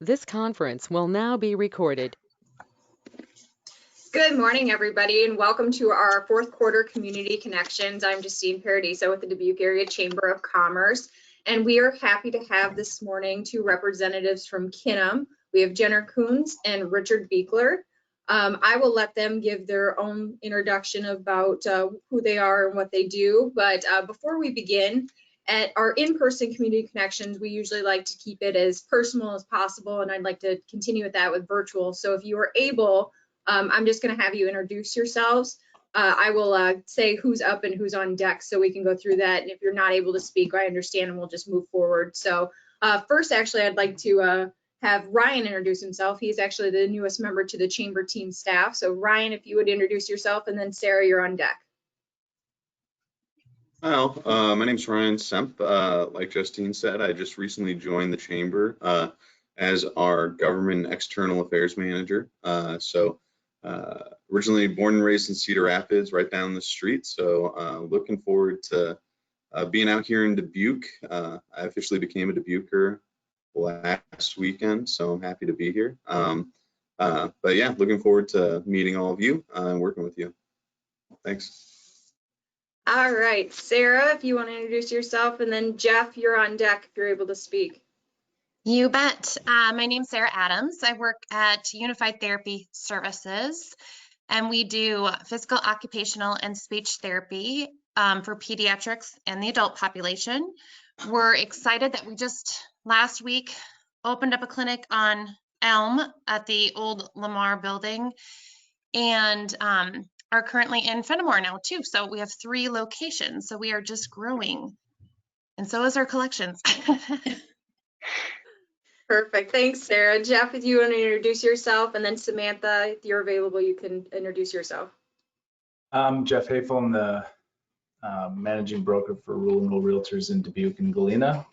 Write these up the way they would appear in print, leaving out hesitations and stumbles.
This conference will now be recorded. Good morning, everybody, and welcome to our fourth quarter Community Connections. I'm Justine Paradiso with the Dubuque Area Chamber of Commerce, and we are happy to have this morning two representatives from Kinum. We have Jenner Kunz and Richard Biechler. I will let them give their own introduction about who they are and what they do, but before we begin, at our in-person Community Connections, we usually like to keep it as personal as possible, and I'd like to continue with that with virtual. So if you are able, I'm just going to have you introduce yourselves. I will say who's up and who's on deck so we can go through that. And if you're not able to speak, I understand, and we'll just move forward. So first, actually, I'd like to have Ryan introduce himself. He's actually the newest member to the chamber team staff. So Ryan, if you would introduce yourself, and then Sarah, you're on deck. Well, my name's Ryan Semp. Like Justine said, I just recently joined the chamber as our government external affairs manager. Originally born and raised in Cedar Rapids, right down the street. So looking forward to being out here in Dubuque. I officially became a Dubuquer last weekend, so I'm happy to be here. But yeah, looking forward to meeting all of you and working with you. Thanks. All right, Sarah, if you want to introduce yourself, and then Jeff, you're on deck if you're able to speak. You bet. My name's Sarah Adams. I work at Unified Therapy Services, and we do physical, occupational, and speech therapy for pediatrics and the adult population. We're excited that we just last week opened up a clinic on Elm at the old Lamar building, and are currently in Fenimore now too. So we have 3 locations. So we are just growing, and so is our collections. Perfect. Thanks, Sarah. Jeff, if you want to introduce yourself, and then Samantha, if you're available, you can introduce yourself. I'm Jeff Hafel. I'm the managing broker for Rural Realtors in Dubuque and Galena.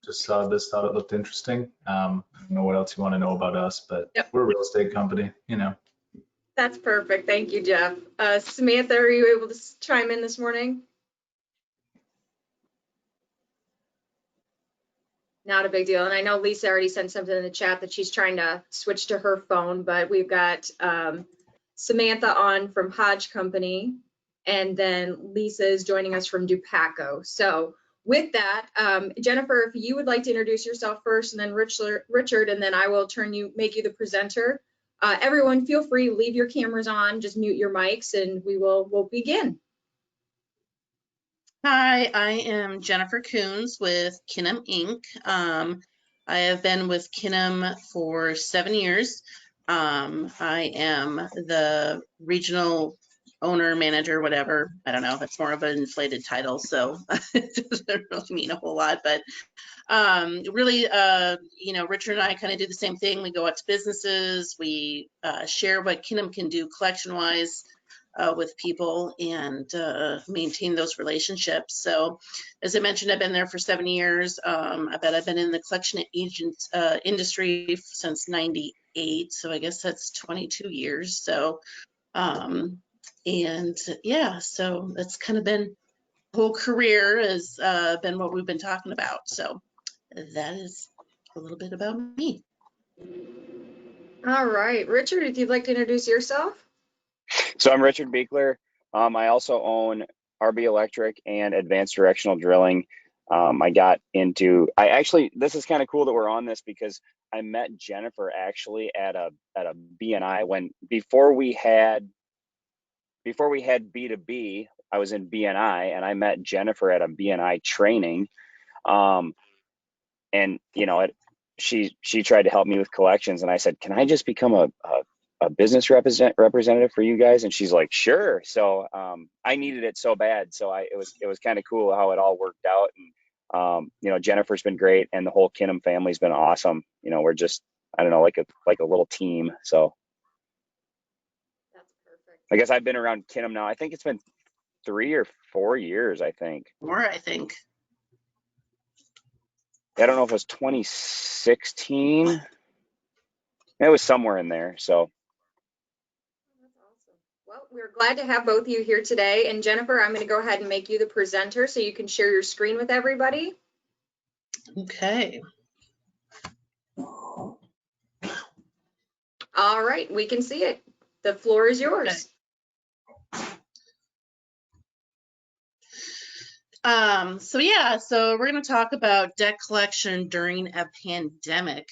Just saw this, thought it looked interesting. I don't know what else you want to know about us, but yep, we're a real estate company, you know. That's perfect. Thank you, Jeff. Samantha, are you able to chime in this morning? Not a big deal. And I know Lisa already sent something in the chat that she's trying to switch to her phone, but we've got Samantha on from Hodge Company, and then Lisa is joining us from Dupaco. So with that, Jennifer, if you would like to introduce yourself first, and then Richard, and then I will make you the presenter. Everyone, feel free, leave your cameras on, just mute your mics, and we'll begin. Hi, I am Jennifer Kunz with Kinum Inc. I have been with Kinum for 7 years. I am the regional owner, manager, whatever. I don't know. It's more of an inflated title, so it doesn't really mean a whole lot. But really, you know, Richard and I kind of do the same thing. We go out to businesses. We share what Kinum can do collection-wise with people, and maintain those relationships. So as I mentioned, I've been there for 7 years. I bet I've been in the collection agent industry since '98, so I guess that's 22 years. So and yeah, so that's kind of been the whole career has been what we've been talking about. So that is a little bit about me. All right, Richard, if you'd like to introduce yourself. So I'm Richard Biechler. I also own RB Electric and Advanced Directional Drilling. This is kind of cool that we're on this, because I met Jennifer actually at a BNI before we had B2B. I was in BNI, and I met Jennifer at a BNI training. And you know, she tried to help me with collections, and I said, can I just become a business representative for you guys? And she's like, sure. So I needed it so bad. So it was kind of cool how it all worked out. And you know, Jennifer's been great, and the whole Kinum family's been awesome. You know, we're just, I don't know, like a little team. So that's perfect. I guess I've been around Kinum now. I think it's been 3 or 4 years, I think. More, I think. I don't know if it was 2016. It was somewhere in there. So. That's awesome. Well, we're glad to have both of you here today. And Jennifer, I'm going to go ahead and make you the presenter so you can share your screen with everybody. Okay. All right, we can see it. The floor is yours. So we're going to talk about debt collection during a pandemic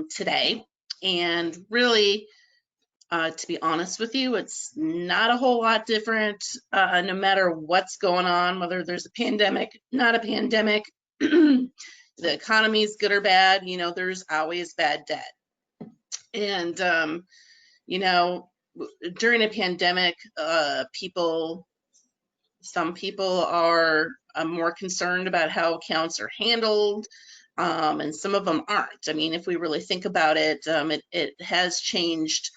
today. And really, to be honest with you, it's not a whole lot different no matter what's going on, whether there's a pandemic, not a pandemic, the economy's good or bad, you know, there's always bad debt. And, you know, during a pandemic, some people are more concerned about how accounts are handled, and some of them aren't. I mean, if we really think about it, it has changed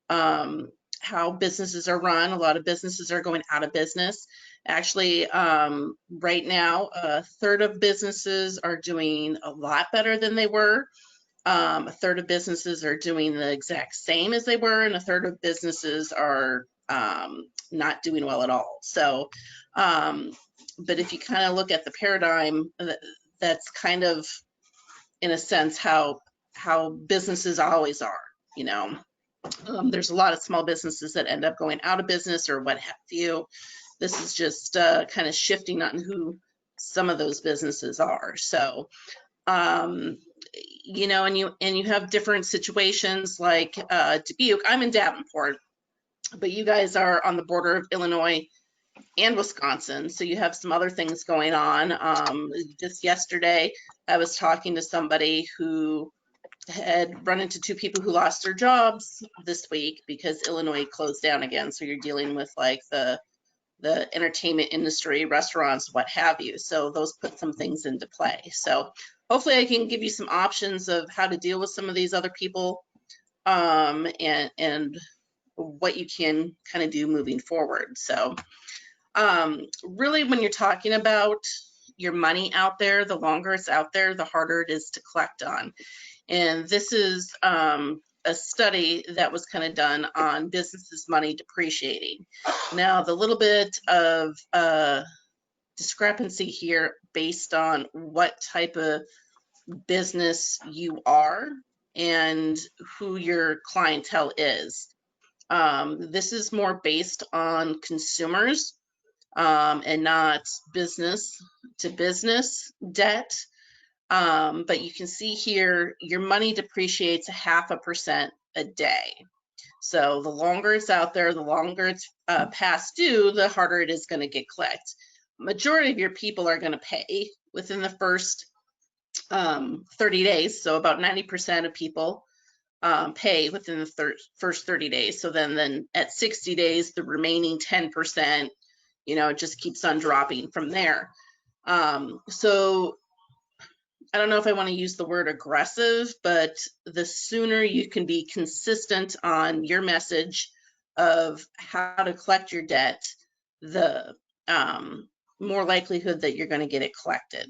how businesses are run. A lot of businesses are going out of business. Actually, right now, a third of businesses are doing a lot better than they were. A third of businesses are doing the exact same as they were, and a third of businesses are not doing well at all. So, but if you kind of look at the paradigm, that's kind of, in a sense, how businesses always are, you know. There's a lot of small businesses that end up going out of business or what have you. This is just kind of shifting on who some of those businesses are. So, you know, and you have different situations like Dubuque. I'm in Davenport, but you guys are on the border of Illinois and Wisconsin, so you have some other things going on. Just yesterday, I was talking to somebody who had run into two people who lost their jobs this week because Illinois closed down again. So you're dealing with like the entertainment industry, restaurants, what have you. So those put some things into play. So hopefully I can give you some options of how to deal with some of these other people, and what you can kind of do moving forward. So really, when you're talking about your money out there, the longer it's out there, the harder it is to collect on. And this is a study that was kind of done on businesses' money depreciating. Now, the little bit of discrepancy here based on what type of business you are and who your clientele is. This is more based on consumers and not business to business debt. But you can see here, your money depreciates 0.5% a day. So the longer it's out there, the longer it's past due, the harder it is going to get collected. Majority of your people are going to pay within the first 30 days. So about 90% of people pay within the first 30 days. So then at 60 days, the remaining 10%, you know, it just keeps on dropping from there. So I don't know if I want to use the word aggressive, but the sooner you can be consistent on your message of how to collect your debt, the more likelihood that you're going to get it collected.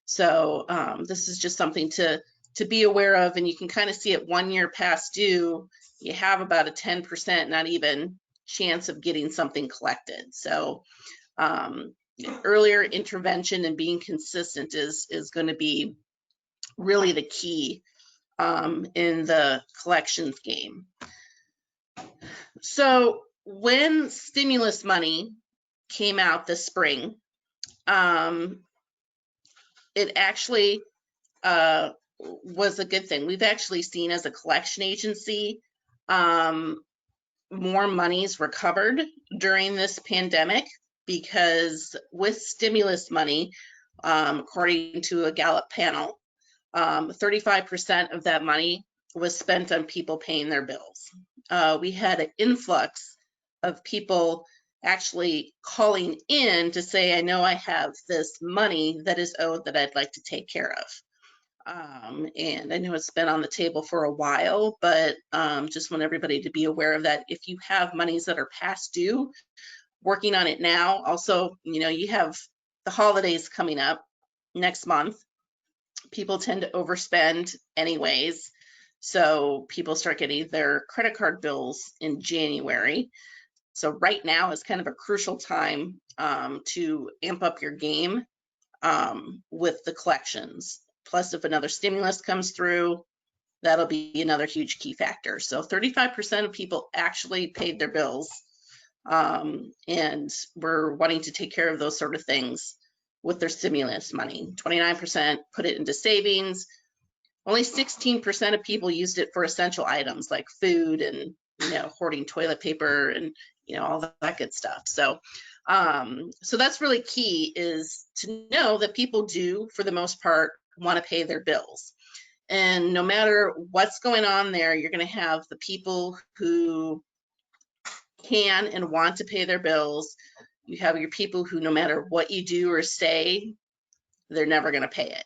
So this is just something to be aware of, and you can kind of see it 1 year past due, you have about a 10%, not even, chance of getting something collected. So earlier intervention and being consistent is going to be really the key in the collections game. So when stimulus money came out this spring, it actually was a good thing. We've actually seen, as a collection agency, more monies recovered during this pandemic, because with stimulus money, according to a Gallup panel, 35% of that money was spent on people paying their bills. We had an influx of people actually calling in to say, I know I have this money that is owed that I'd like to take care of. And I know it's been on the table for a while, but just want everybody to be aware of that. If you have monies that are past due, working on it now. Also, you know, you have the holidays coming up next month. People tend to overspend anyways. So people start getting their credit card bills in January. So right now is kind of a crucial time to amp up your game with the collections. Plus, if another stimulus comes through, That'll be another huge key factor. So 35% of people actually paid their bills, and were wanting to take care of those sort of things with their stimulus money. 29% put it into savings. Only 16% of people used it for essential items like food and, hoarding toilet paper and, all that good stuff. So, so that's really key, is to know that people do, for the most part, want to pay their bills. And no matter what's going on there, you're going to have the people who can and want to pay their bills. You have your people who, no matter what you do or say, they're never going to pay it,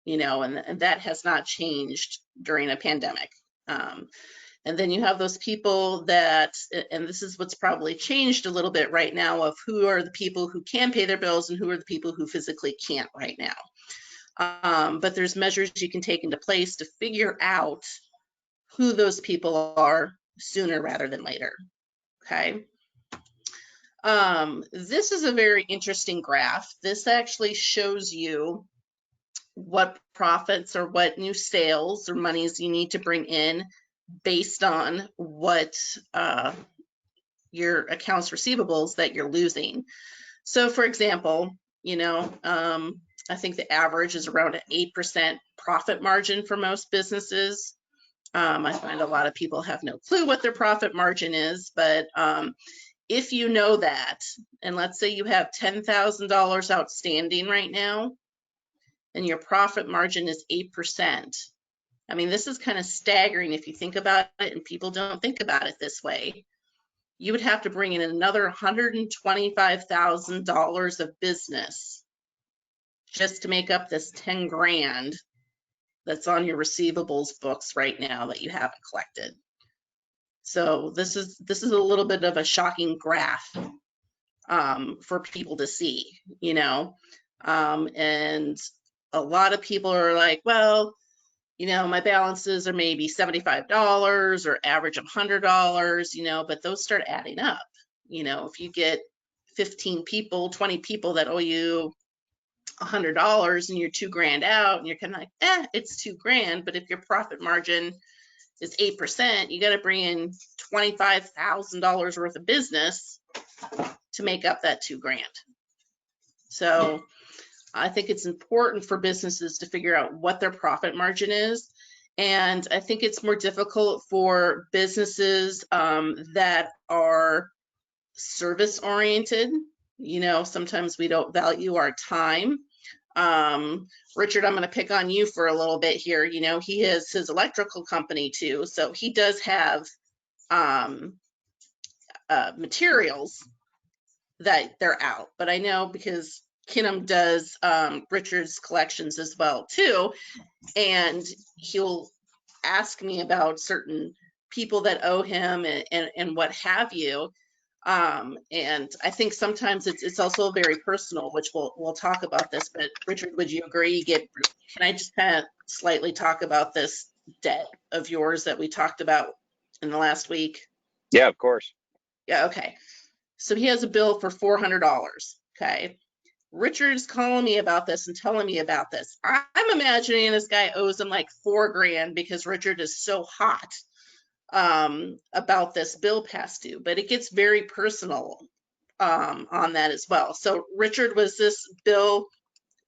and that has not changed during a pandemic. And then you have those people that, and this is what's probably changed a little bit right now, of who are the people who can pay their bills and who are the people who physically can't right now. But there's measures you can take into place to figure out who those people are sooner rather than later. Okay. This is a very interesting graph. This actually shows you what profits or what new sales or monies you need to bring in based on what your accounts receivables that you're losing. So for example, I think the average is around an 8% profit margin for most businesses. I find a lot of people have no clue what their profit margin is, but if you know that, and let's say you have $10,000 outstanding right now, and your profit margin is 8%. I mean, this is kind of staggering if you think about it, and people don't think about it this way. You would have to bring in another $125,000 of business just to make up this 10 grand that's on your receivables books right now that you haven't collected. So this is a little bit of a shocking graph for people to see, and a lot of people are like, well, my balances are maybe $75 or average of $100, but those start adding up. If you get 15 people, 20 people that owe you $100 and you're $2,000 out, and you're kind of like, it's $2,000. But if your profit margin is 8%, you got to bring in $25,000 worth of business to make up that $2,000. So I think it's important for businesses to figure out what their profit margin is. And I think it's more difficult for businesses that are service oriented. Sometimes we don't value our time. Richard, I'm going to pick on you for a little bit here. He has his electrical company too. So he does have materials that they're out. But I know because Kinum does Richard's collections as well too, and he'll ask me about certain people that owe him and what have you. And I think sometimes it's also very personal, which we'll talk about this. But Richard, would you agree? Can I just kind of slightly talk about this debt of yours that we talked about in the last week? Yeah, of course. Yeah. Okay. So he has a bill for $400. Okay. Richard's calling me about this and telling me about this. I'm imagining this guy owes him like $4,000 because Richard is so hot about this bill past due, but it gets very personal on that as well. So Richard, was this bill,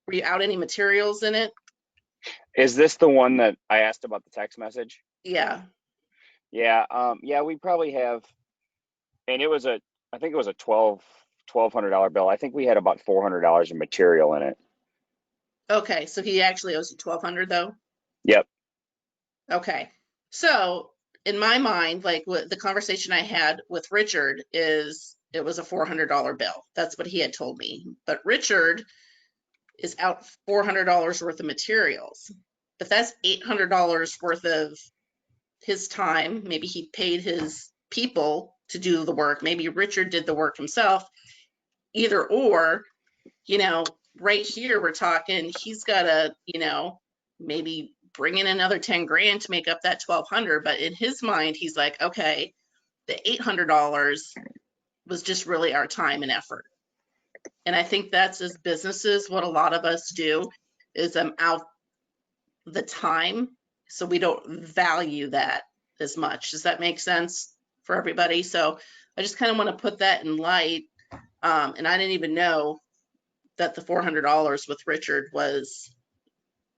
were you out any materials in it? Is this the one that I asked about the text message? Yeah. Yeah. Yeah, we probably have, and I think it was a $1,200 bill. I think we had about $400 of material in it. Okay, so he actually owes you $1,200 though? Yep. Okay, so in my mind, like the conversation I had with Richard is it was a $400 bill. That's what he had told me. But Richard is out $400 worth of materials. But that's $800 worth of his time. Maybe he paid his people to do the work. Maybe Richard did the work himself. Either or, right here we're talking, he's got to, maybe bring in another 10 grand to make up that 1,200. But in his mind, he's like, okay, the $800 was just really our time and effort. And I think that's, as businesses, what a lot of us do is out the time so we don't value that as much. Does that make sense for everybody? So I just kind of want to put that in light. And I didn't even know that the $400 with Richard was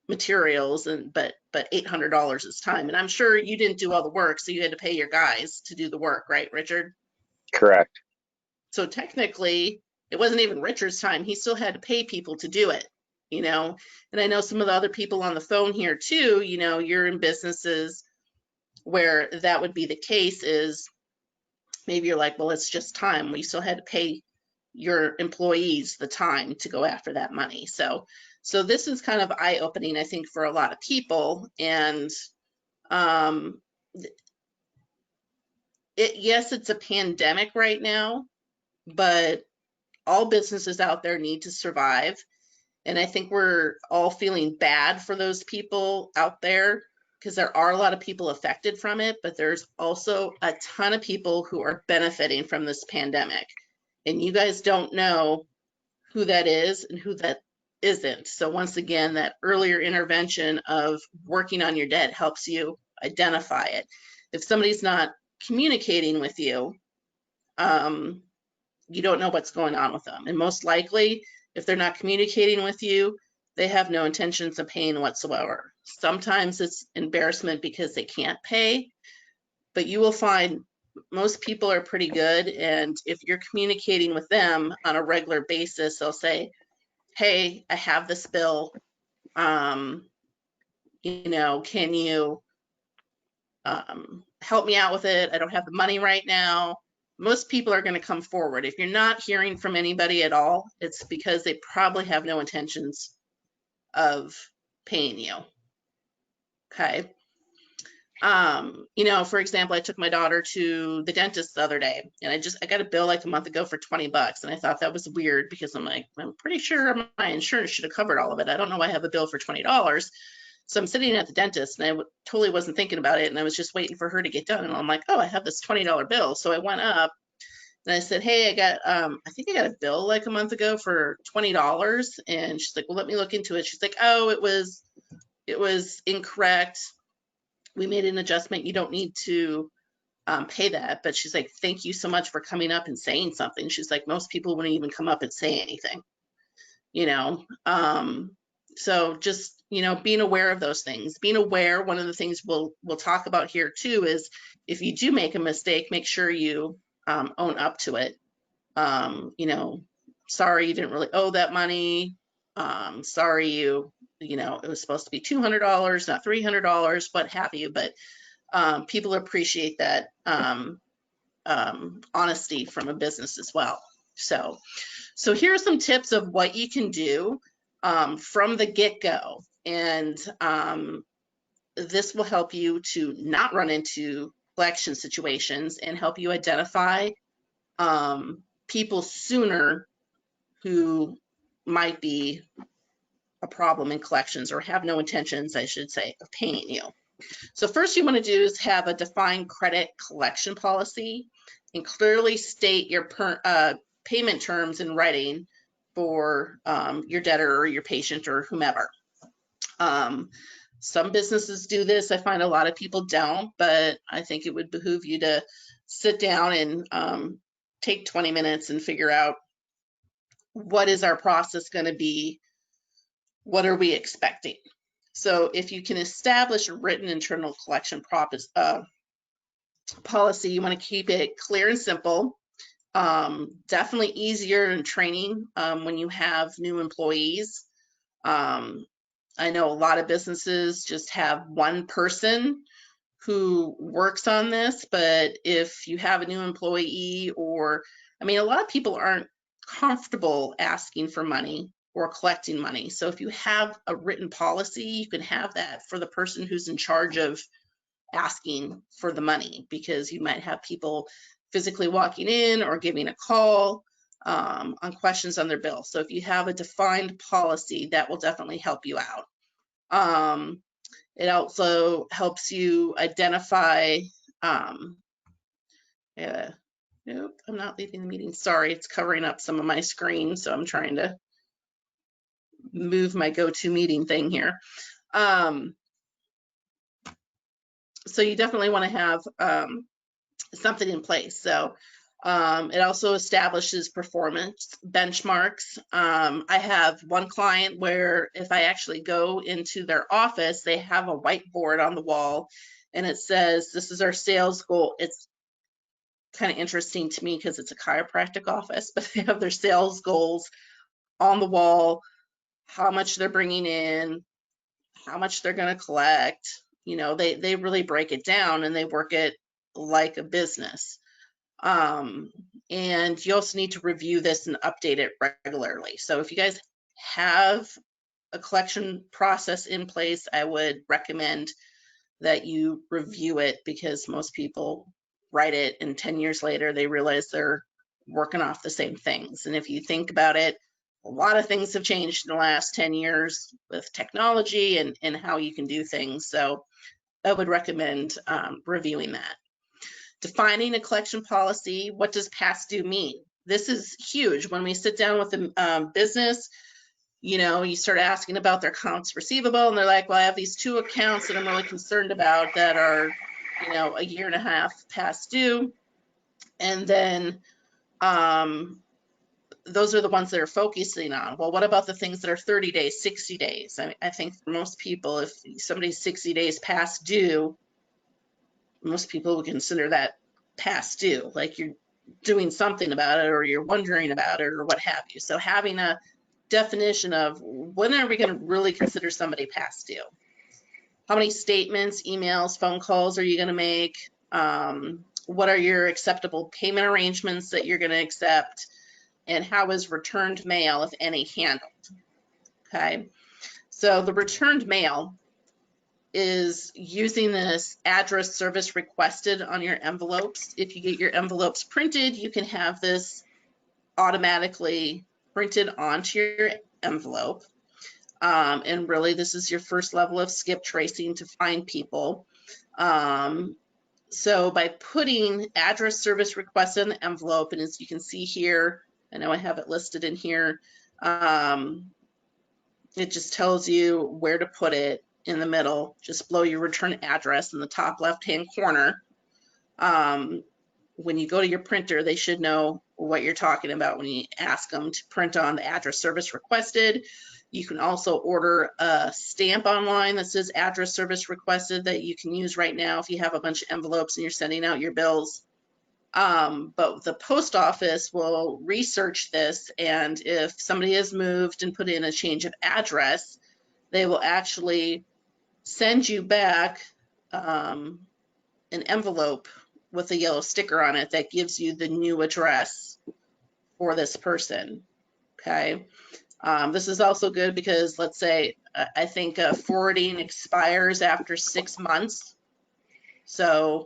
materials, and but $800 is time. And I'm sure you didn't do all the work, so you had to pay your guys to do the work, right, Richard? Correct. So technically, it wasn't even Richard's time. He still had to pay people to do it, you know? And I know some of the other people on the phone here too, you know, you're in businesses where that would be the case, is maybe you're like, well, it's just time. Well, you still had to pay your employees the time to go after that money. So this is kind of eye-opening, I think, for a lot of people. And yes, it's a pandemic right now, but all businesses out there need to survive. And I think we're all feeling bad for those people out there, because there are a lot of people affected from it, but there's also a ton of people who are benefiting from this pandemic. And you guys don't know who that is and who that isn't. So once again, that earlier intervention of working on your debt helps you identify it. If somebody's not communicating with you, you don't know what's going on with them. And most likely, if they're not communicating with you, they have no intentions of paying whatsoever. Sometimes it's embarrassment because they can't pay, but you will find most people are pretty good. And if you're communicating with them on a regular basis, they'll say, hey, I have this bill. You know, can you help me out with it? I don't have the money right now. Most people are going to come forward. If you're not hearing from anybody at all, it's because they probably have no intentions of paying you. Okay. You know, for example, I took my daughter to the dentist the other day, and I got a bill like a month ago for $20, and I thought that was weird, because I'm like, I'm pretty sure my insurance should have covered all of it. I don't know why I have a bill for $20. So I'm sitting at the dentist, and I totally wasn't thinking about it, and I was just waiting for her to get done, and I'm like, oh, I have this $20 bill. So I went up and I said, hey, I think I got a bill like a month ago for $20. And she's like, well, let me look into it. She's like, oh, it was incorrect. We made an adjustment. You don't need to pay that. But she's like, thank you so much for coming up and saying something. She's like, most people wouldn't even come up and say anything, you know? So just, you know, being aware of those things, being aware. One of the things we'll talk about here too is, if you do make a mistake, make sure you own up to it. You know, sorry, you didn't really owe that money. Sorry, you know, it was supposed to be $200, not $300, what have you. But people appreciate that honesty from a business as well. So here are some tips of what you can do from the get-go. And this will help you to not run into collection situations and help you identify people sooner who might be a problem in collections, or have no intentions, I should say, of paying you. So first you want to do is have a defined credit collection policy, and clearly state your payment terms in writing for your debtor or your patient or whomever. Some businesses do this. I find a lot of people don't, but I think it would behoove you to sit down and take 20 minutes and figure out, what is our process going to be? What are we expecting? So if you can establish a written internal collection policy, you want to keep it clear and simple. Definitely easier in training when you have new employees. I know a lot of businesses just have one person who works on this, but if you have a new employee, or, I mean, a lot of people aren't comfortable asking for money or collecting money. So if you have a written policy, you can have that for the person who's in charge of asking for the money, because you might have people physically walking in or giving a call on questions on their bill. So if you have a defined policy, that will definitely help you out. It also helps you identify, nope, I'm not leaving the meeting. Sorry, it's covering up some of my screen, so I'm trying to move my GoToMeeting thing here. So you definitely want to have something in place. So it also establishes performance benchmarks. I have one client where if I actually go into their office, they have a whiteboard on the wall and it says, this is our sales goal. It's kind of interesting to me because it's a chiropractic office, but they have their sales goals on the wall, how much they're bringing in, how much they're going to collect. You know, they really break it down and they work it like a business. And you also need to review this and update it regularly. So if you guys have a collection process in place, I would recommend that you review it, because most people write it and 10 years later they realize they're working off the same things. And if you think about it, a lot of things have changed in the last 10 years with technology and how you can do things. So I would recommend reviewing that. Defining a collection policy. What does past due mean? This is huge. When we sit down with the business, you know, you start asking about their accounts receivable and they're like, well, I have these 2 accounts that I'm really concerned about that are, you know, a year and a half past due. And then those are the ones that are focusing on. Well, what about the things that are 30 days, 60 days? I think for most people, if somebody's 60 days past due, most people would consider that past due, like you're doing something about it or you're wondering about it or what have you. So having a definition of when are we going to really consider somebody past due? How many statements, emails, phone calls are you going to make? What are your acceptable payment arrangements that you're going to accept? And how is returned mail, if any, handled? Okay, so the returned mail is using this address service requested on your envelopes. If you get your envelopes printed, you can have this automatically printed onto your envelope. And really, this is your first level of skip tracing to find people. So by putting address service requested in the envelope, and as you can see here, I know I have it listed in here, it just tells you where to put it in the middle, just below your return address in the top left-hand corner. When you go to your printer, they should know what you're talking about when you ask them to print on the address service requested. You can also order a stamp online that says address service requested that you can use right now if you have a bunch of envelopes and you're sending out your bills. But the post office will research this, and if somebody has moved and put in a change of address, they will actually send you back an envelope with a yellow sticker on it that gives you the new address for this person. Okay. This is also good because, let's say, I think forwarding expires after 6 months. So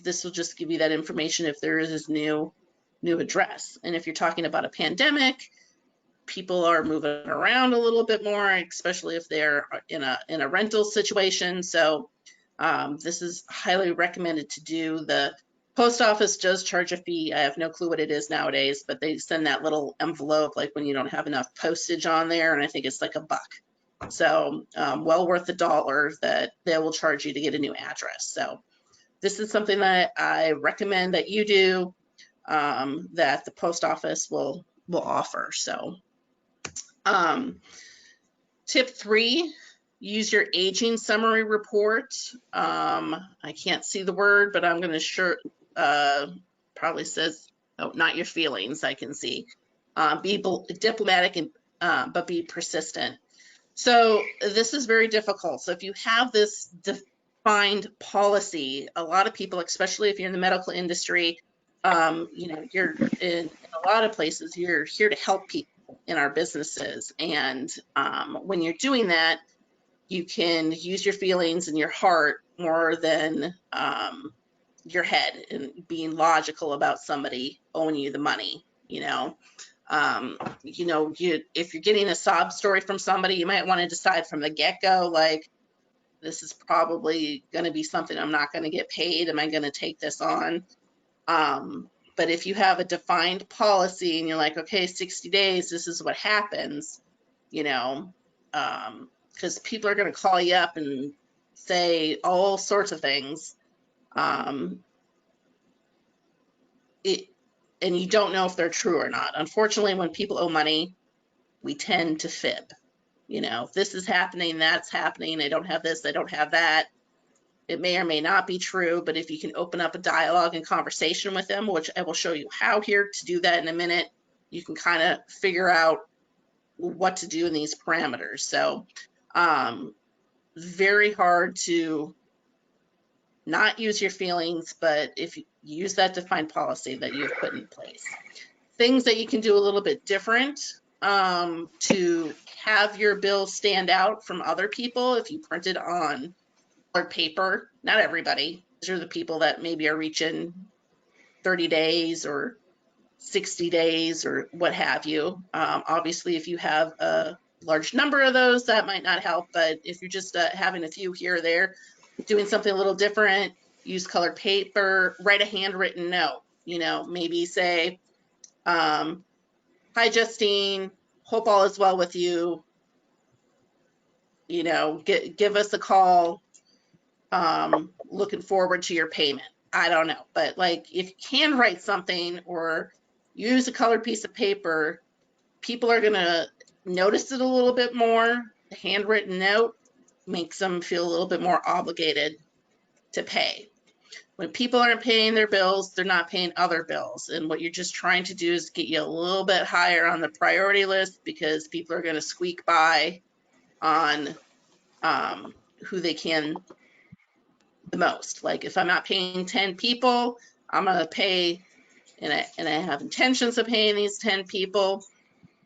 this will just give you that information if there is this new address. And if you're talking about a pandemic, people are moving around a little bit more, especially if they're in a rental situation. So this is highly recommended to do. The post office does charge a fee. I have no clue what it is nowadays, but they send that little envelope like when you don't have enough postage on there, and I think it's like $1. So well worth the $1 that they will charge you to get a new address. So this is something that I recommend that you do, that the post office will offer. So tip 3, use your aging summary report. I can't see the word, but I'm going to probably says, oh, not your feelings, I can see. Be diplomatic and but be persistent. So this is very difficult. So if you have this defined policy, a lot of people, especially if you're in the medical industry, you know, you're in a lot of places, you're here to help people in our businesses. And when you're doing that, you can use your feelings and your heart more than your head, and being logical about somebody owing you the money. You know, if you're getting a sob story from somebody, you might want to decide from the get-go, like, this is probably going to be something I'm not going to get paid. Am I going to take this on? But if you have a defined policy and you're like, okay, 60 days, this is what happens, you know, because people are going to call you up and say all sorts of things. And you don't know if they're true or not. Unfortunately, when people owe money, we tend to fib. You know, this is happening, that's happening, I don't have this, I don't have that. It may or may not be true, but if you can open up a dialogue and conversation with them, which I will show you how here to do that in a minute, you can kind of figure out what to do in these parameters. So very hard to not use your feelings, but if you use that defined policy that you've put in place. Things that you can do a little bit different to have your bill stand out from other people. If you print it on colored paper, not everybody, these are the people that maybe are reaching 30 days or 60 days or what have you. Obviously, if you have a large number of those, that might not help, but if you're just having a few here or there, doing something a little different, use colored paper, write a handwritten note, you know, maybe say, hi, Justine, hope all is well with you. You know, give us a call. Looking forward to your payment. I don't know, but like if you can write something or use a colored piece of paper, people are gonna notice it a little bit more. The handwritten note makes them feel a little bit more obligated to pay. When people aren't paying their bills, they're not paying other bills. And what you're just trying to do is get you a little bit higher on the priority list because people are going to squeak by on who they can the most. Like if I'm not paying 10 people, I'm going to pay, and I have intentions of paying these 10 people,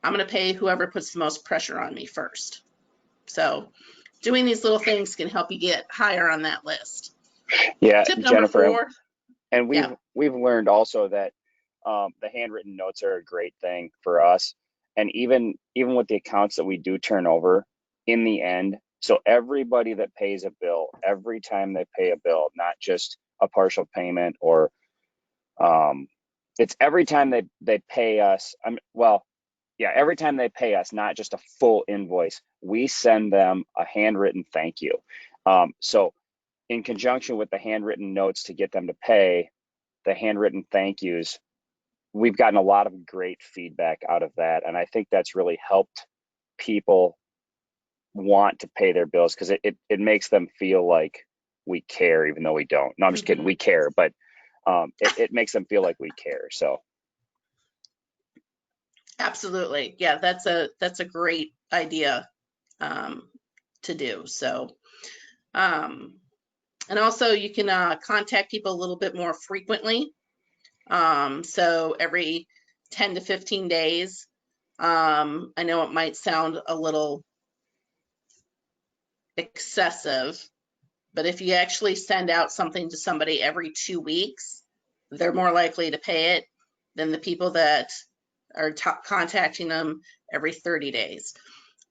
I'm going to pay whoever puts the most pressure on me first. So doing these little things can help you get higher on that list. Yeah, Tip number Jennifer, 4. and we've learned also that the handwritten notes are a great thing for us. And even with the accounts that we do turn over, in the end, so everybody that pays a bill, every time they pay a bill, not just a partial payment or it's every time they pay us. Every time they pay us, not just a full invoice, we send them a handwritten thank you. So in conjunction with the handwritten notes to get them to pay, the handwritten thank yous, we've gotten a lot of great feedback out of that. And I think that's really helped people want to pay their bills because it makes them feel like we care, even though we don't. No, I'm just kidding. We care, but it makes them feel like we care. So. Absolutely. Yeah, that's a great idea to do. So, and also you can contact people a little bit more frequently. So every 10 to 15 days. I know it might sound a little excessive, but if you actually send out something to somebody every 2 weeks, they're more likely to pay it than the people that are contacting them every 30 days.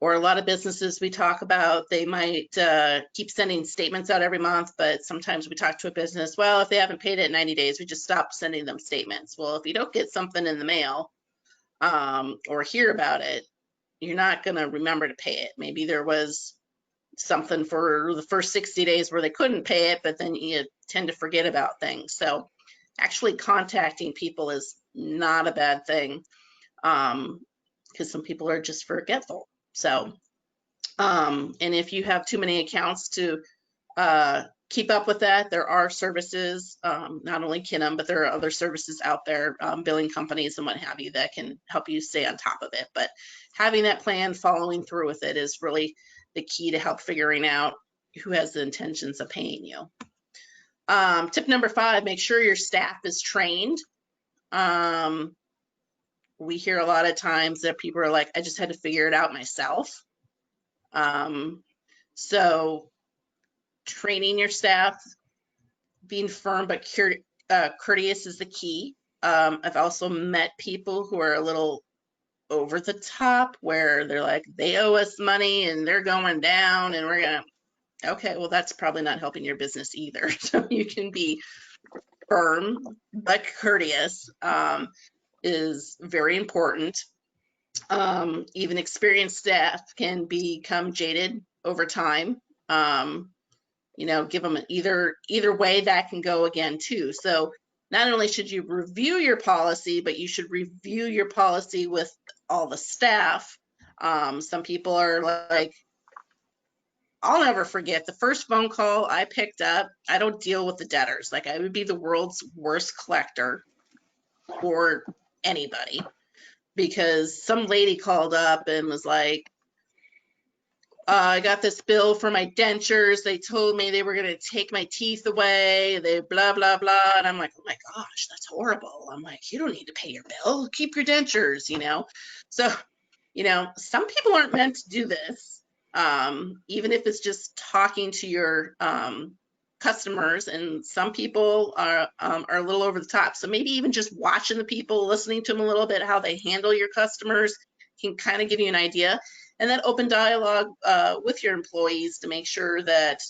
Or a lot of businesses we talk about, they might keep sending statements out every month, but sometimes we talk to a business, well, if they haven't paid it in 90 days, we just stop sending them statements. Well, if you don't get something in the mail or hear about it, you're not going to remember to pay it. Maybe there was something for the first 60 days where they couldn't pay it, but then you tend to forget about things. So actually contacting people is not a bad thing because some people are just forgetful. So, and if you have too many accounts to keep up with that, there are services, not only Kinum, but there are other services out there, billing companies and what have you, that can help you stay on top of it. But having that plan, following through with it is really the key to help figuring out who has the intentions of paying you. Tip number 5, make sure your staff is trained. We hear a lot of times that people are like, I just had to figure it out myself. So training your staff, being firm but courteous is the key. I've also met people who are a little over the top where they're like, they owe us money and they're going down and we're gonna, okay, well, that's probably not helping your business either. So you can be firm but courteous is very important. Even experienced staff can become jaded over time. give them either way that can go again too. So not only should you review your policy, but you should review your policy with all the staff. Some people are like, I'll never forget the first phone call I picked up. I don't deal with the debtors. Like, I would be the world's worst collector for anybody, because some lady called up and was like, I got this bill for my dentures. They told me they were going to take my teeth away. They blah, blah, blah. And I'm like, oh my gosh, that's horrible. I'm like, you don't need to pay your bill. Keep your dentures, So, some people aren't meant to do this. Even if it's just talking to your customers, and some people are a little over the top. So maybe even just watching the people, listening to them a little bit, how they handle your customers can kind of give you an idea. And then open dialogue with your employees to make sure that,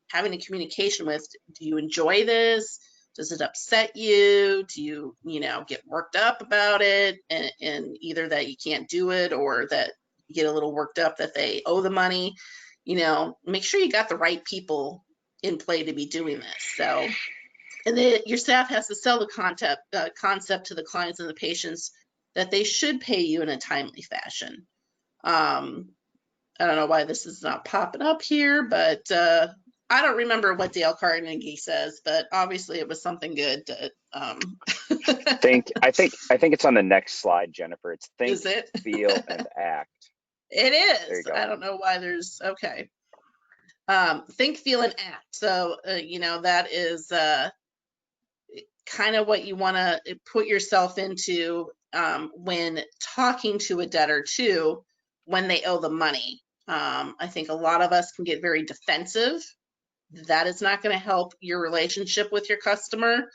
having a communication with, do you enjoy this? Does it upset you? Do you, get worked up about it? And either that you can't do it, or that you get a little worked up that they owe the money, make sure you got the right people in play to be doing this. So, and then your staff has to sell the concept to the clients and the patients that they should pay you in a timely fashion. I don't know why this is not popping up here, but I don't remember what Dale Carnegie says, but obviously it was something good. I think it's on the next slide, Jennifer. It's think, Is it? feel, and act. It is. There you go. I don't know why there's, okay. Think, feel, and act. So, that is kind of what you want to put yourself into when talking to a debtor too, when they owe the money. I think a lot of us can get very defensive. That is not going to help your relationship with your customer,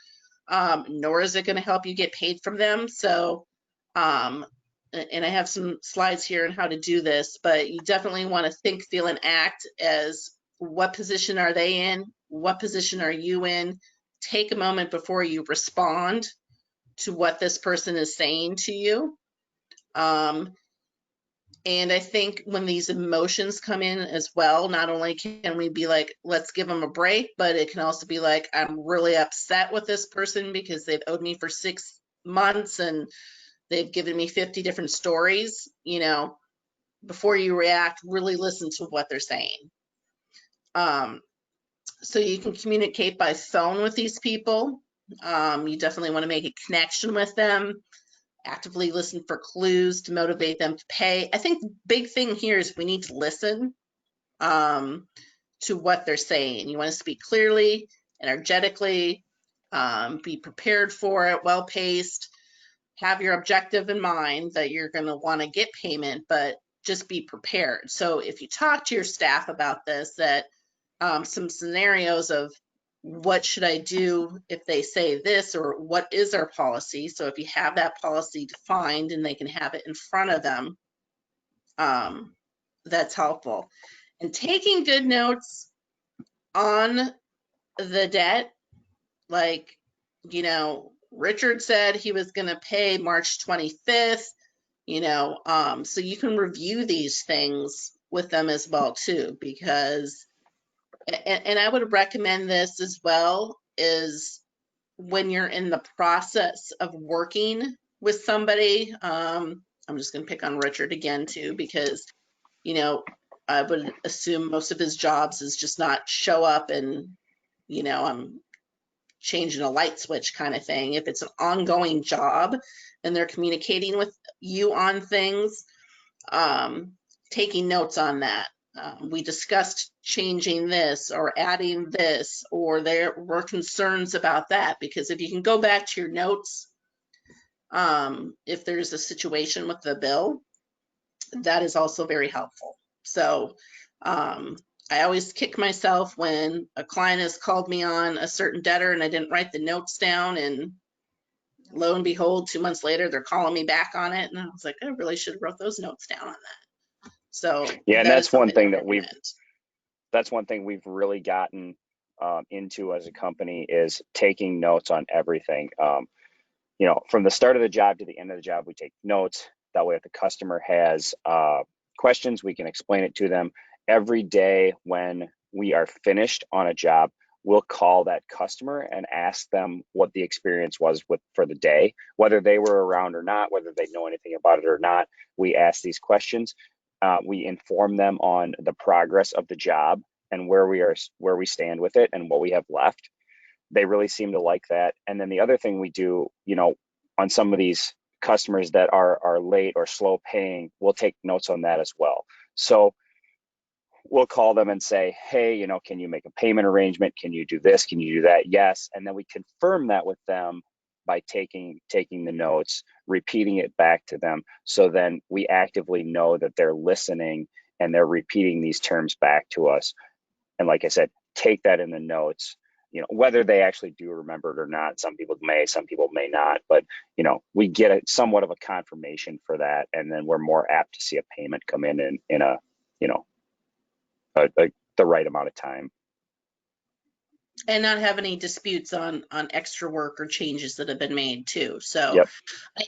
nor is it going to help you get paid from them. So, and I have some slides here on how to do this, but you definitely want to think, feel, and act as what position are they in? What position are you in? Take a moment before you respond to what this person is saying to you. And I think when these emotions come in as well, not only can we be like, let's give them a break, but it can also be like, I'm really upset with this person because they've owed me for 6 months and they've given me 50 different stories. Before you react, really listen to what they're saying. So you can communicate by phone with these people. You definitely want to make a connection with them. Actively listen for clues to motivate them to pay. I think the big thing here is we need to listen to what they're saying. You want to speak clearly, energetically, be prepared for it, well-paced, have your objective in mind that you're going to want to get payment, but just be prepared. So if you talk to your staff about this, that some scenarios of what should I do if they say this, or what is our policy? So if you have that policy defined and they can have it in front of them, that's helpful. And taking good notes on the debt, like, Richard said he was going to pay March 25th, so you can review these things with them as well too, because and I would recommend this as well, is when you're in the process of working with somebody. I'm just going to pick on Richard again too, because, I would assume most of his jobs is just not show up and, I'm changing a light switch kind of thing. If it's an ongoing job and they're communicating with you on things, taking notes on that. We discussed changing this or adding this, or there were concerns about that, because if you can go back to your notes, if there's a situation with the bill, that is also very helpful. So I always kick myself when a client has called me on a certain debtor and I didn't write the notes down, and lo and behold, 2 months later, they're calling me back on it. And I was like, I really should have wrote those notes down on that. So yeah, and that's one thing that we've really gotten into as a company, is taking notes on everything. From the start of the job to the end of the job, we take notes. That way, if the customer has questions, we can explain it to them. Every day when we are finished on a job, we'll call that customer and ask them what the experience was for the day, whether they were around or not, whether they know anything about it or not. We ask these questions. We inform them on the progress of the job and where we stand with it and what we have left. They really seem to like that. And then the other thing we do, on some of these customers that are late or slow paying, we'll take notes on that as well. So we'll call them and say, hey, can you make a payment arrangement? Can you do this? Can you do that? Yes. And then we confirm that with them by taking the notes, repeating it back to them. So then we actively know that they're listening and they're repeating these terms back to us. And like I said, take that in the notes, whether they actually do remember it or not. Some people may, some people may not, but we get somewhat of a confirmation for that. And then we're more apt to see a payment come in a, the right amount of time. And not have any disputes on extra work or changes that have been made too. So,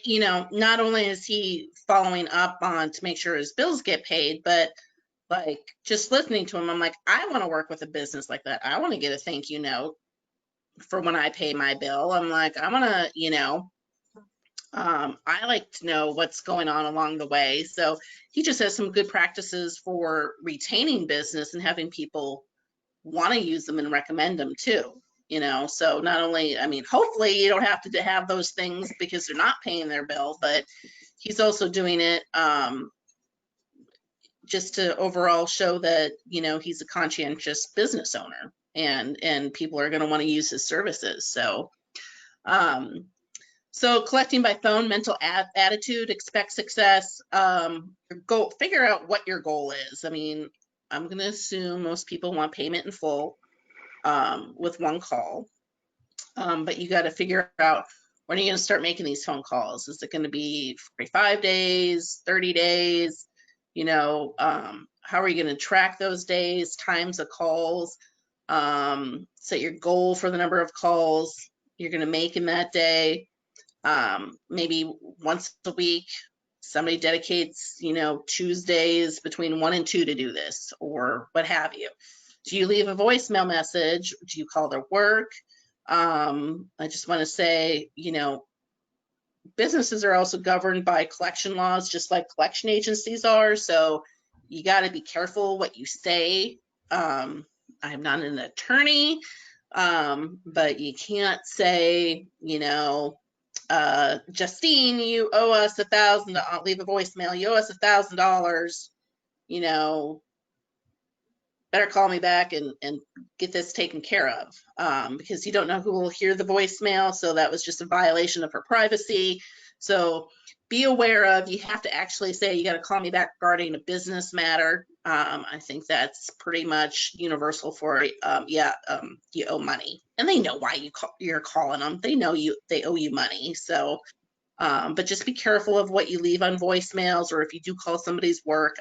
Yep. Not only is he following up on to make sure his bills get paid, but like just listening to him, I'm like, I want to work with a business like that. I want to get a thank you note for when I pay my bill. I'm like, I want to, I like to know what's going on along the way. So he just has some good practices for retaining business and having people want to use them and recommend them too. So not only, hopefully you don't have to have those things because they're not paying their bill, but he's also doing it just to overall show that, he's a conscientious business owner and people are going to want to use his services. So, so collecting by phone, mental attitude, expect success, goal, figure out what your goal is. I'm going to assume most people want payment in full with one call, but you got to figure out when are you going to start making these phone calls? Is it going to be 45 days, 30 days? How are you going to track those days, times of calls, set your goal for the number of calls you're going to make in that day. Maybe once a week, somebody dedicates, Tuesdays between 1 and 2 to do this or what have you. Do you leave a voicemail message? Do you call their work? I just want to say, businesses are also governed by collection laws, just like collection agencies are. So you got to be careful what you say. I'm not an attorney, but you can't say, Justine, you owe us $1,000. I'll leave a voicemail. You owe us $1,000. Better call me back and get this taken care of, because you don't know who will hear the voicemail. So that was just a violation of her privacy. So be aware of, you have to actually say, you got to call me back regarding a business matter. I think that's pretty much universal for, you owe money, and they know why you're calling them. They know they owe you money. So, but just be careful of what you leave on voicemails, or if you do call somebody's work.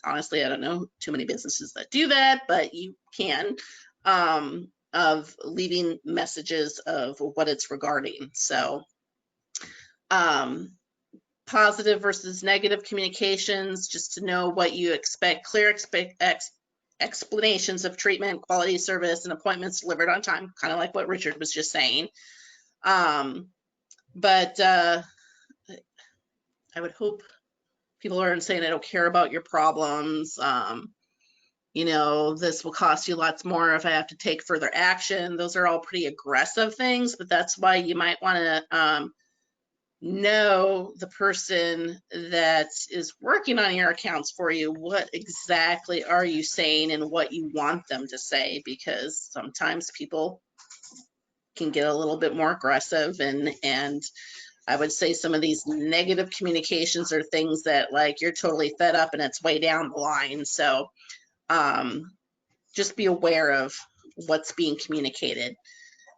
Honestly, I don't know too many businesses that do that, but you can, of leaving messages of what it's regarding. So, positive versus negative communications, just to know what you expect, clear explanations of treatment, quality of service, and appointments delivered on time, kind of like what Richard was just saying. But I would hope people aren't saying, I don't care about your problems. This will cost you lots more if I have to take further action. Those are all pretty aggressive things, but that's why you might want to know the person that is working on your accounts for you. What exactly are you saying and what you want them to say? Because sometimes people can get a little bit more aggressive, and I would say some of these negative communications are things that, like, you're totally fed up and it's way down the line. So just be aware of what's being communicated.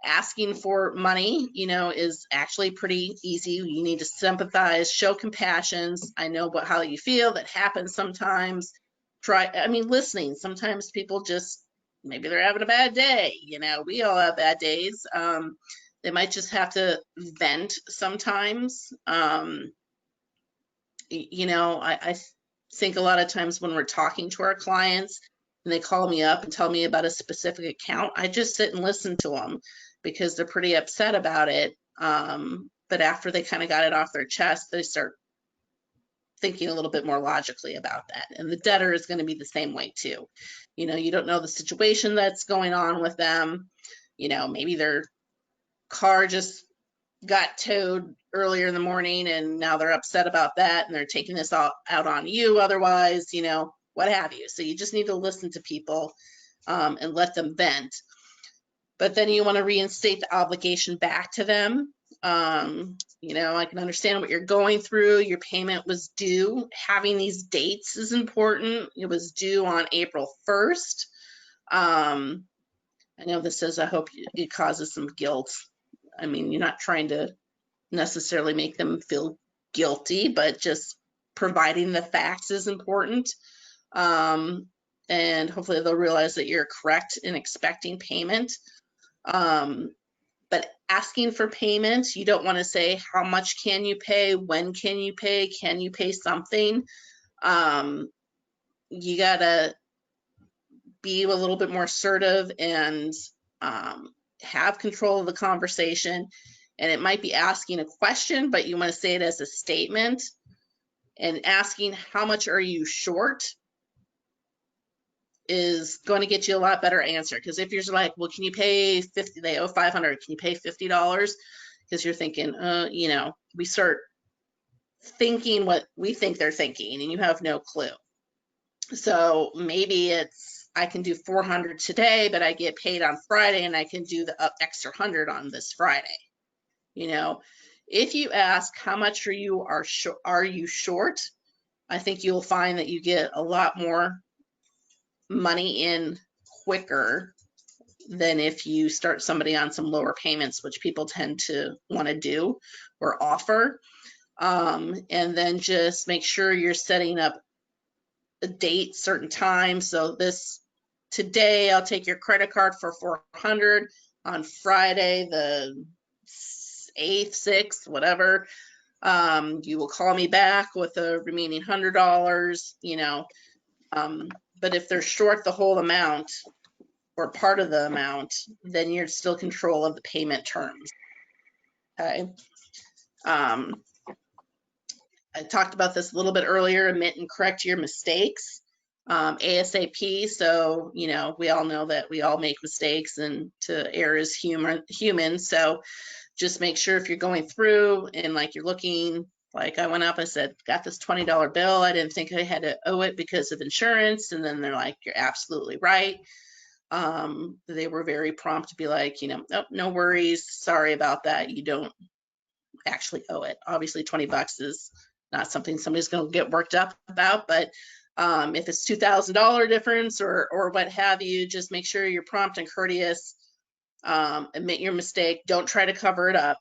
Asking for money, is actually pretty easy. You need to sympathize, show compassion. I know how you feel. That happens sometimes. Listening. Sometimes people just, maybe they're having a bad day. We all have bad days. They might just have to vent sometimes. I think a lot of times when we're talking to our clients, and they call me up and tell me about a specific account, I just sit and listen to them because they're pretty upset about it. But after they kind of got it off their chest, they start thinking a little bit more logically about that. And the debtor is going to be the same way too. You know, you don't know the situation that's going on with them. You know, maybe their car just got towed earlier in the morning and now they're upset about that and they're taking this all out on you otherwise, you know, what have you. So you just need to listen to people and let them vent. But then you want to reinstate the obligation back to them. You know, I can understand what you're going through. Your payment was due. Having these dates is important. It was due on April 1st. I know this says, I hope it causes some guilt. I mean, you're not trying to necessarily make them feel guilty, but just providing the facts is important. And hopefully they'll realize that you're correct in expecting payment. But asking for payment, you don't want to say, how much can you pay? When can you pay? Can you pay something? You got to be a little bit more assertive and have control of the conversation. And it might be asking a question, but you want to say it as a statement. And asking how much are you short is going to get you a lot better answer. Because if you're like, well, can you pay 50? They owe 500. Can you pay $50? Because you're thinking, you know, we start thinking what we think they're thinking, and you have no clue. So maybe it's, I can do 400 today, but I get paid on Friday, and I can do the extra 100 on this Friday. You know, if you ask how much are you short, I think you'll find that you get a lot more money in quicker than if you start somebody on some lower payments, which people tend to want to do or offer. And then just make sure you're setting up a date, certain time. So today I'll take your credit card for 400. On Friday, the 8th, 6th, whatever, you will call me back with the remaining $100, you know. But if they're short the whole amount or part of the amount, then you're still in control of the payment terms. Okay. I talked about this a little bit earlier, admit and correct your mistakes ASAP. So, you know, we all know that we all make mistakes and to err is human. So just make sure if you're going through and like you're looking, like I went up, I said, got this $20 bill. I didn't think I had to owe it because of insurance. And then they're like, you're absolutely right. They were very prompt to be like, you know, oh, no worries. Sorry about that. You don't actually owe it. Obviously $20 is not something somebody's going to get worked up about, but if it's $2,000 difference or what have you, just make sure you're prompt and courteous. Admit your mistake. Don't try to cover it up.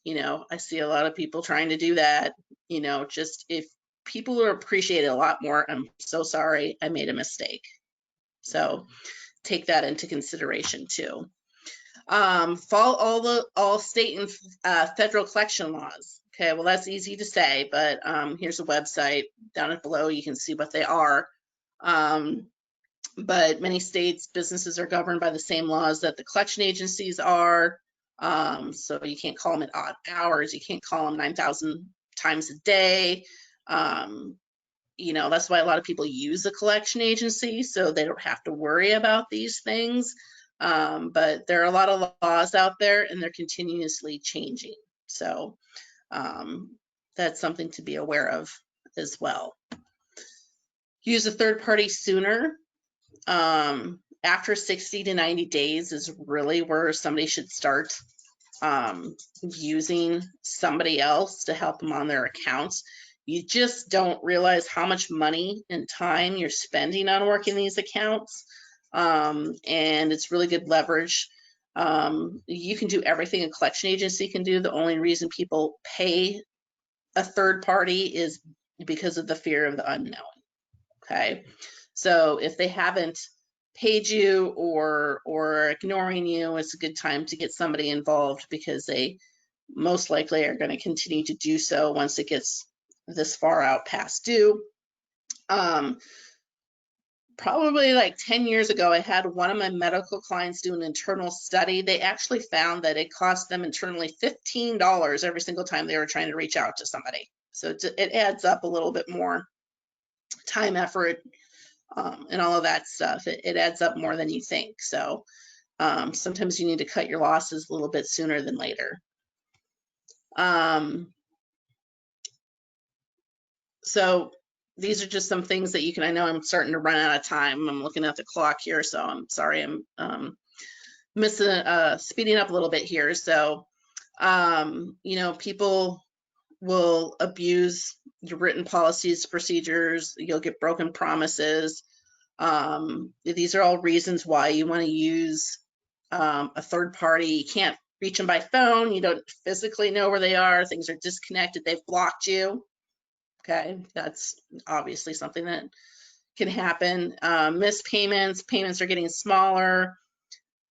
You know, I see a lot of people trying to do that. You know, just if people are appreciated a lot more, I'm so sorry, I made a mistake. So take that into consideration too. Follow all state and federal collection laws. Okay, well, that's easy to say, but here's a website down below. You can see what they are. But many states, businesses are governed by the same laws that the collection agencies are. So you can't call them at odd hours. You can't call them 9,000 times a day. You know, that's why a lot of people use a collection agency, so they don't have to worry about these things. But there are a lot of laws out there and they're continuously changing. So that's something to be aware of as well. Use a third party sooner. After 60 to 90 days is really where somebody should start using somebody else to help them on their accounts. You just don't realize how much money and time you're spending on working these accounts. And it's really good leverage. You can do everything a collection agency can do. The only reason people pay a third party is because of the fear of the unknown. Okay. So if they haven't paid you or ignoring you, it's a good time to get somebody involved because they most likely are going to continue to do so once it gets this far out past due. probably like 10 years ago, I had one of my medical clients do an internal study. They actually found that it cost them internally $15 every single time they were trying to reach out to somebody. So it adds up a little bit more time, effort, and all of that stuff. It adds up more than you think. So sometimes you need to cut your losses a little bit sooner than later. So these are just some things that you can, I know I'm starting to run out of time. I'm looking at the clock here, so I'm sorry. I'm speeding up a little bit here. So, you know, people will abuse your written policies, procedures. You'll get broken promises. These are all reasons why you want to use a third party. You can't reach them by phone. You don't physically know where they are. Things are disconnected. They've blocked you. Okay, that's obviously something that can happen. Missed payments, payments are getting smaller.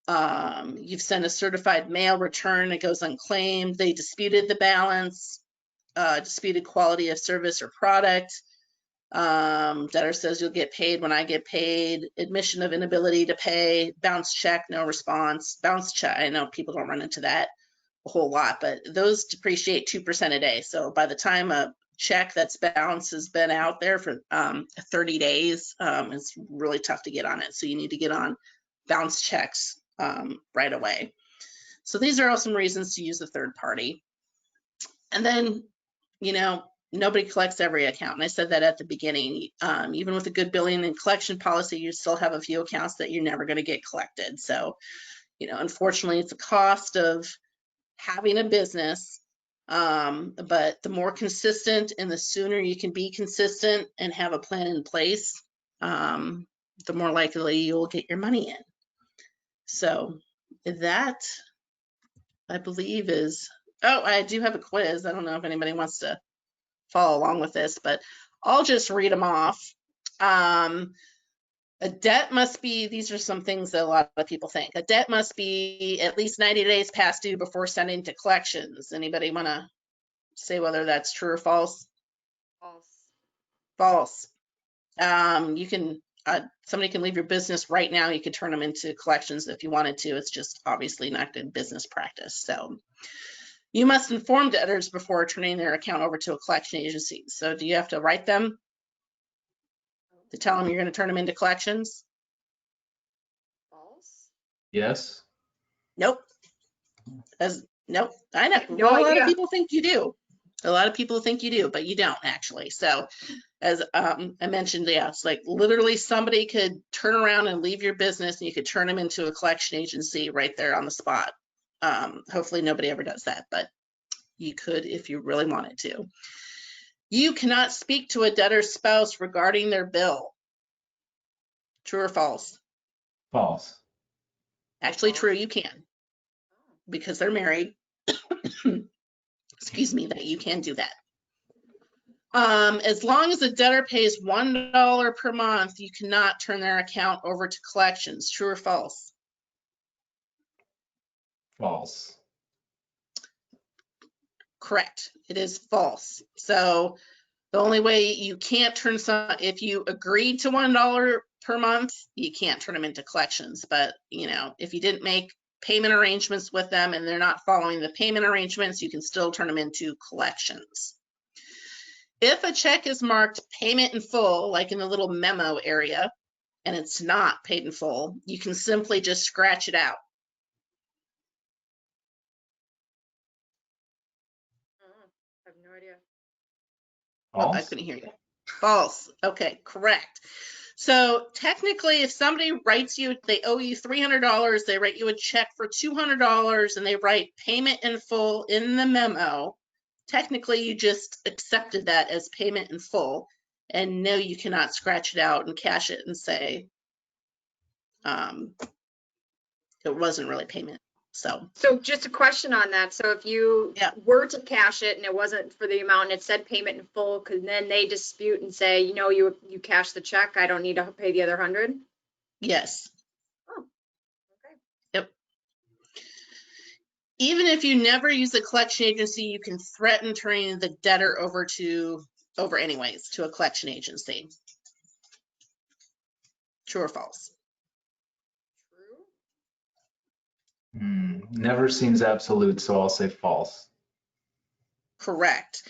You've sent a certified mail return, it goes unclaimed. They disputed the balance, disputed quality of service or product. Debtor says you'll get paid when I get paid. Admission of inability to pay, bounce check, no response. Bounce check, I know people don't run into that a whole lot, but those depreciate 2% a day. So by the time a check that's bounced has been out there for 30 days, it's really tough to get on it. So you need to get on bounce checks right away. So these are all some reasons to use a third party. And then, you know, nobody collects every account. And I said that at the beginning. Even with a good billing and collection policy, you still have a few accounts that you're never going to get collected. So, you know, unfortunately, it's a cost of having a business. But the more consistent and the sooner you can be consistent and have a plan in place, the more likely you'll get your money in. So that, I believe, is, oh, I do have a quiz. I don't know if anybody wants to follow along with this, but I'll just read them off. A debt must be, these are some things that a lot of people think. A debt must be at least 90 days past due before sending to collections. Anybody want to say whether that's true or false? False. False. You can, somebody can leave your business right now. You could turn them into collections if you wanted to. It's just obviously not good business practice. So you must inform debtors before turning their account over to a collection agency. So do you have to write them to tell them you're going to turn them into collections? False. Yes. Nope. Nope. I know. No Well, a lot idea. of people think you do. A lot of people think you do, but you don't actually. So as I mentioned, yeah, it's like literally somebody could turn around and leave your business and you could turn them into a collection agency right there on the spot. Hopefully nobody ever does that, but you could if you really wanted to. You cannot speak to a debtor's spouse regarding their bill. True or false? False. Actually true, you can. Because they're married. Excuse me, that you can do that. As long as the debtor pays $1 per month, you cannot turn their account over to collections. True or false? False. Correct. It is false. So the only way you can't turn some, if you agreed to $1 per month, you can't turn them into collections. But, you know, if you didn't make payment arrangements with them and they're not following the payment arrangements, you can still turn them into collections. If a check is marked payment in full, like in the little memo area, and it's not paid in full, you can simply just scratch it out. I have no idea. Oh, I False. couldn't hear you. False. Okay, correct. So technically, if somebody writes you, they owe you $300, they write you a check for $200, and they write payment in full in the memo, technically you just accepted that as payment in full, and no, you cannot scratch it out and cash it and say it wasn't really payment. So just a question on that. So if you Yeah. were to cash it and it wasn't for the amount and it said payment in full, could then they dispute and say, you know, you cashed the check, I don't need to pay the other 100? Yes. Oh, okay. Yep. Even if you never use a collection agency, you can threaten turning the debtor over anyways to a collection agency. True or false? True. Never seems absolute, so I'll say false. Correct.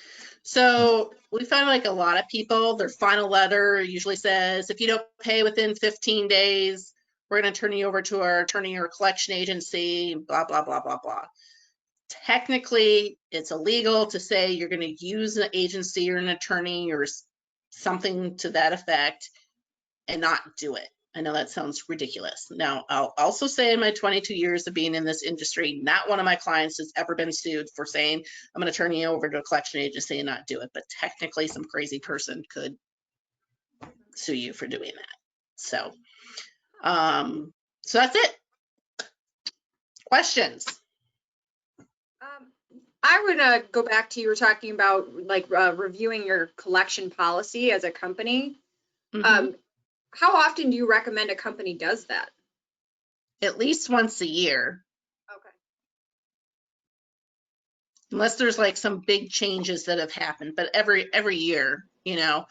So we find like a lot of people, their final letter usually says, if you don't pay within 15 days, we're going to turn you over to our attorney or collection agency, blah, blah, blah, blah, blah. Technically, it's illegal to say you're going to use an agency or an attorney or something to that effect and not do it. I know that sounds ridiculous. Now, I'll also say in my 22 years of being in this industry, not one of my clients has ever been sued for saying, I'm going to turn you over to a collection agency and not do it. But technically, some crazy person could sue you for doing that. So that's it. Questions? I would go back to, you were talking about like reviewing your collection policy as a company. Mhm. How often do you recommend a company does that? At least once a year, Okay. unless there's like some big changes that have happened, but every year, you know.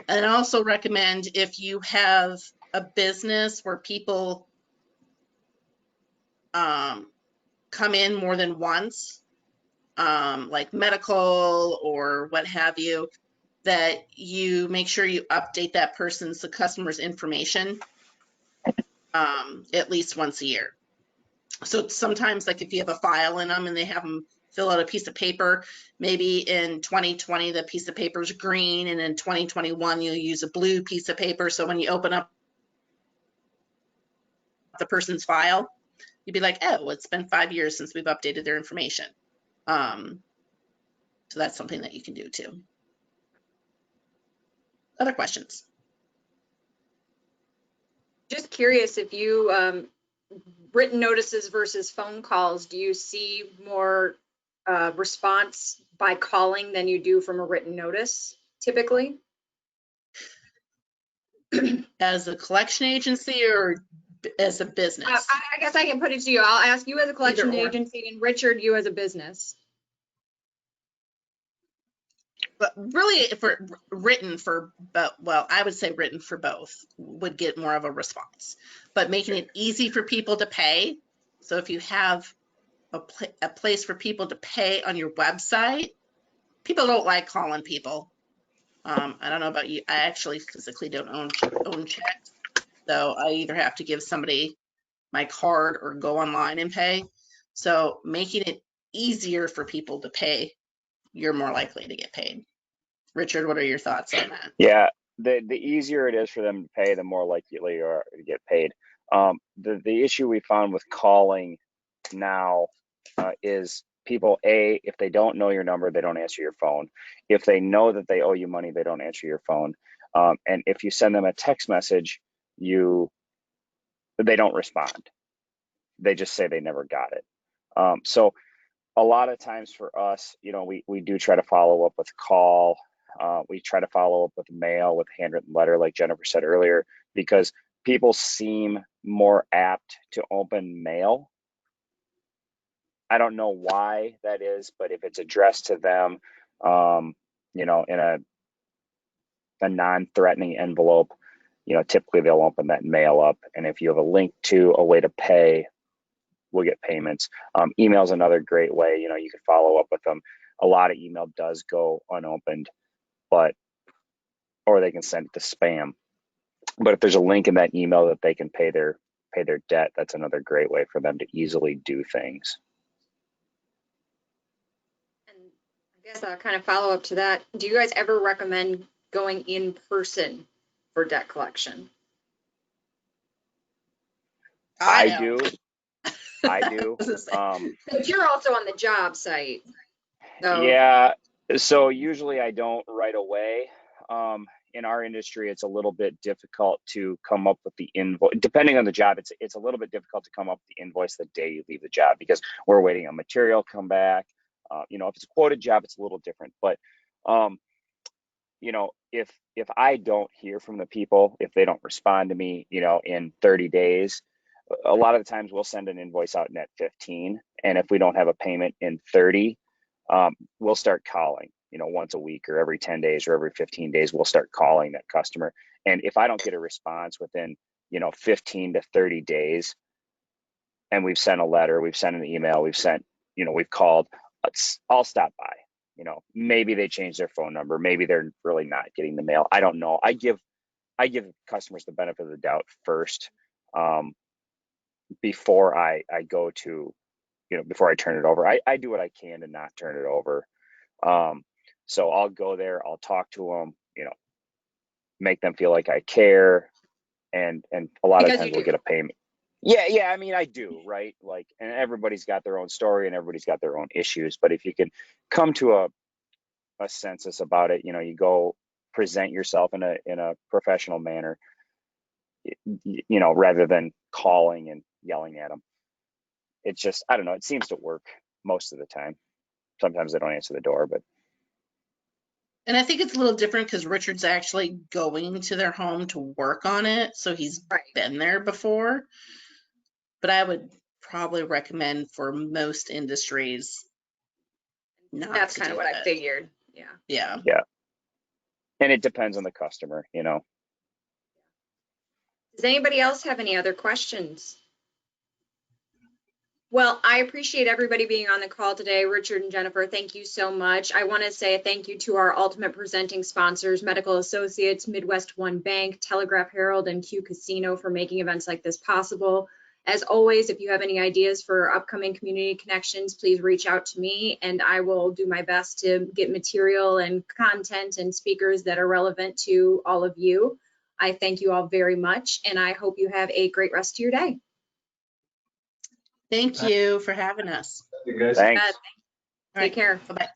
And I also recommend if you have a business where people come in more than once, like medical or what have you, that you make sure you update that person's, the customer's information at least once a year. So sometimes, like if you have a file in them and they have them fill out a piece of paper, maybe in 2020 the piece of paper is green, and in 2021 you'll use a blue piece of paper. So when you open up the person's file, you'd be like, oh, it's been 5 years since we've updated their information. So that's something that you can do too. Other questions? Just curious, if you written notices versus phone calls, do you see more response by calling than you do from a written notice typically? As a collection agency or as a business? I guess I can put it to you. I'll ask you as a collection Either or. agency, and Richard, you as a business. But really, for written for, well, I would say written for both would get more of a response. But making it easy for people to pay. So if you have a place for people to pay on your website, people don't like calling people. I don't know about you. I actually physically don't own checks, so I either have to give somebody my card or go online and pay. So making it easier for people to pay, you're more likely to get paid. Richard, what are your thoughts on that? Yeah, the easier it is for them to pay, the more likely you are to get paid. The issue we found with calling now is people, if they don't know your number, they don't answer your phone. If they know that they owe you money, they don't answer your phone. And if you send them a text message, they don't respond. They just say they never got it. So a lot of times for us, we do try to follow up with a call. We try to follow up with mail, with a handwritten letter, like Jennifer said earlier, because people seem more apt to open mail. I don't know why that is, but if it's addressed to them, in a non-threatening envelope, typically they'll open that mail up. And if you have a link to a way to pay, we'll get payments. Email is another great way. You can follow up with them. A lot of email does go unopened, or they can send it to spam. But if there's a link in that email that they can pay their debt, that's another great way for them to easily do things. And I guess I'll kind of follow up to that. Do you guys ever recommend going in person for debt collection? I do. But you're also on the job site. So. Yeah. So usually I don't right away. In our industry, it's a little bit difficult to come up with the invoice. Depending on the job, it's a little bit difficult to come up with the invoice the day you leave the job, because we're waiting on material come back. If it's a quoted job, it's a little different. But if I don't hear from the people, if they don't respond to me, in 30 days, a lot of the times we'll send an invoice out net 15. And if we don't have a payment in 30, we'll start calling, once a week or every 10 days or every 15 days, we'll start calling that customer. And if I don't get a response within 15 to 30 days. And we've sent a letter, we've sent an email, we've called. I'll stop by. Maybe they change their phone number. Maybe they're really not getting the mail. I don't know. I give customers the benefit of the doubt first, before I go to, before I turn it over. I do what I can to not turn it over. So I'll go there, I'll talk to them, make them feel like I care. And a lot of times we'll get a payment. Yeah. I mean, I do, right? Like, and everybody's got their own story and everybody's got their own issues. But if you can come to a census about it, you go present yourself in a professional manner, rather than calling and yelling at them. It's just, I don't know, it seems to work most of the time. Sometimes they don't answer the door, but. And I think it's a little different because Richard's actually going to their home to work on it. So he's been there before. But I would probably recommend for most industries not. That's kind of what I figured. Yeah. And it depends on the customer, Does anybody else have any other questions? Well, I appreciate everybody being on the call today. Richard and Jennifer, thank you so much. I want to say a thank you to our ultimate presenting sponsors, Medical Associates, Midwest One Bank, Telegraph Herald, and Q Casino for making events like this possible. As always, if you have any ideas for upcoming community connections, please reach out to me and I will do my best to get material and content and speakers that are relevant to all of you. I thank you all very much and I hope you have a great rest of your day. Thank you for having us. You guys. thanks. Take care. Bye-bye.